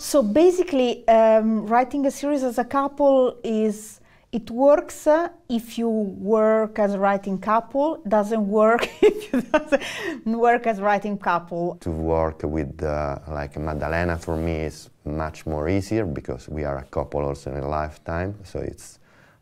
So basically, writing a series as a couple it works if you work as a writing couple, doesn't work if you doesn't work as writing couple. To work with like Maddalena for me is much more easier because we are a couple also in a lifetime. So it's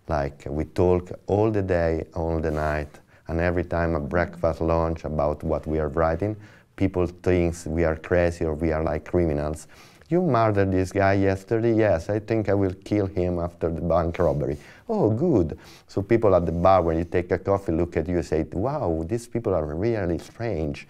like we talk all the day, all the night, and every time a breakfast, lunch about what we are writing, people think we are crazy or we are like criminals. You murdered this guy yesterday? Yes, I think I will kill him after the bank robbery. Oh, good. So people at the bar, when you take a coffee, look at you and say, wow, these people are really strange.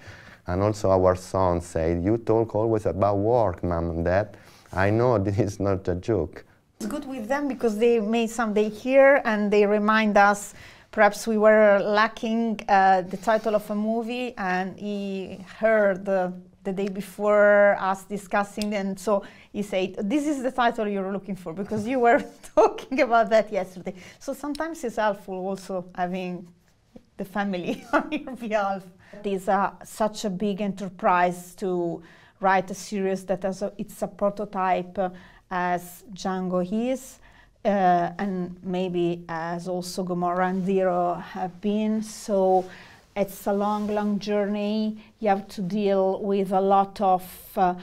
And also our son say, you talk always about work, mom and dad. I know this is not a joke. It's good with them because they may someday hear and they remind us perhaps we were lacking the title of a movie and he heard the day before us discussing, and so he said, this is the title you're looking for because you were talking about that yesterday. So sometimes it's helpful also having the family on your behalf. It is such a big enterprise to write a series that it's a prototype as Django is, and maybe as also Gomorrah and Zero have been. So it's a long, long journey. You have to deal with a lot of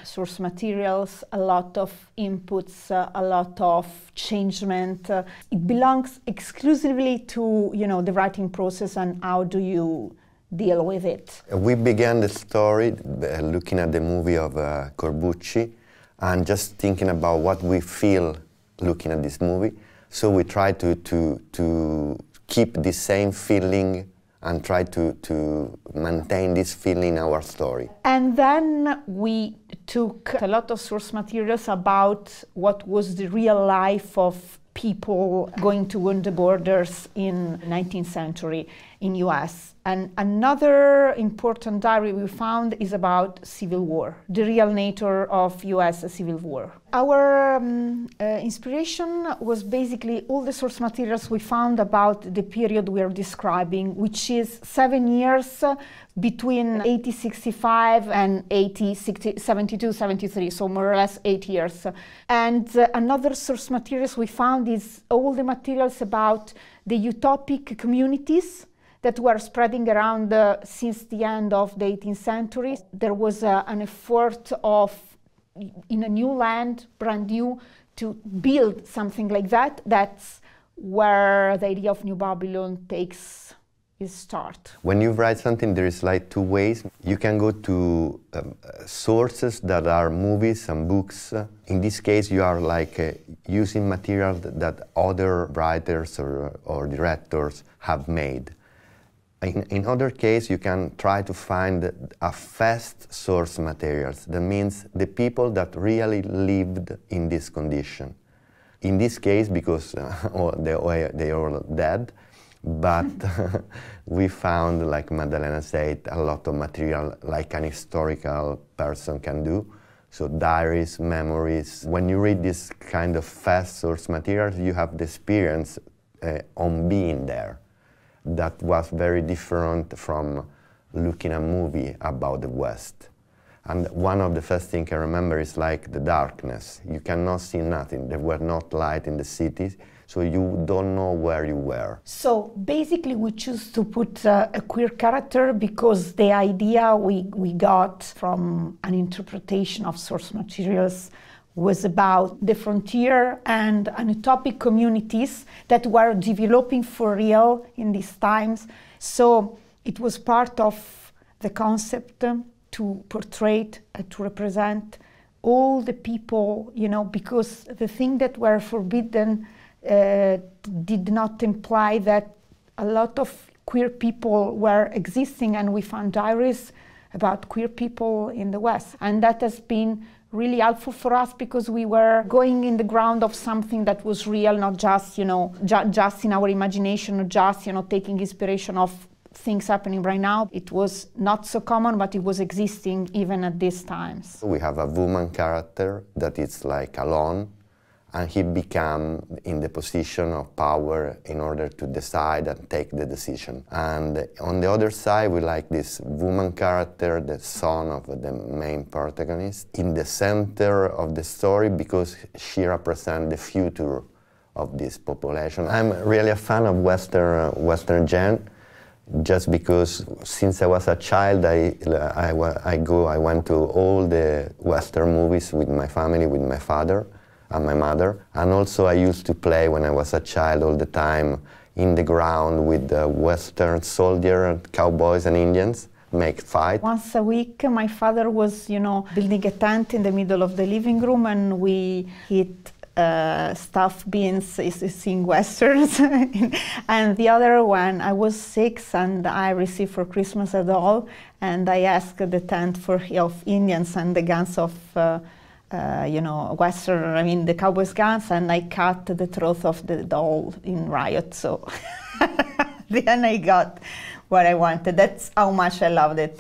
source materials, a lot of inputs, a lot of changement. It belongs exclusively to, you know, the writing process and how do you deal with it. We began the story looking at the movie of Corbucci and just thinking about what we feel looking at this movie. So we try to keep the same feeling and try to maintain this feeling in our story. And then we took a lot of source materials about what was the real life of people going to the borders in the 19th century in US. And another important diary we found is about Civil War, the real nature of US Civil War. Our inspiration was basically all the source materials we found about the period we are describing, which is 7 years between 1865 and 1872, 73, so more or less 8 years. And another source materials we found is all the materials about the utopic communities that were spreading around since the end of the 18th century. There was an effort of, in a new land, brand new, to build something like that. That's where the idea of New Babylon takes its start. When you write something, there is like two ways. You can go to sources that are movies and books. In this case, you are like using material that other writers or directors have made. In other case, you can try to find a fast source materials. That means the people that really lived in this condition. In this case, because they are all dead, but we found, like Maddalena said, a lot of material like an historical person can do. So diaries, memories. When you read this kind of fast source materials, you have the experience on being there. That was very different from looking at a movie about the West. And one of the first things I remember is like the darkness. You cannot see nothing. There were not light in the cities, so you don't know where you were. So basically we choose to put a queer character because the idea we got from an interpretation of source materials was about the frontier and utopic communities that were developing for real in these times. So it was part of the concept to portray, to represent all the people, you know, because the thing that were forbidden did not imply that a lot of queer people were existing, and we found diaries about queer people in the West. And that has been really helpful for us because we were going in the ground of something that was real, not just, you know, just in our imagination, or just, you know, taking inspiration of things happening right now. It was not so common, but it was existing even at these times. We have a woman character that is like alone, and he became in the position of power in order to decide and take the decision. And on the other side, we like this woman character, the son of the main protagonist, in the center of the story because she represents the future of this population. I'm really a fan of Western genre, just because since I was a child, I went to all the Western movies with my family, with my father and my mother. And also I used to play when I was a child all the time in the ground with the Western soldiers, cowboys and Indians, make fight. Once a week, my father was, building a tent in the middle of the living room, and we hit stuffed beans, sing westerns. And the other one, I was 6 and I received for Christmas a doll, and I asked the tent of Indians and the guns of Western, the cowboys' guns, and I cut the throat of the doll in riot. So then I got what I wanted. That's how much I loved it.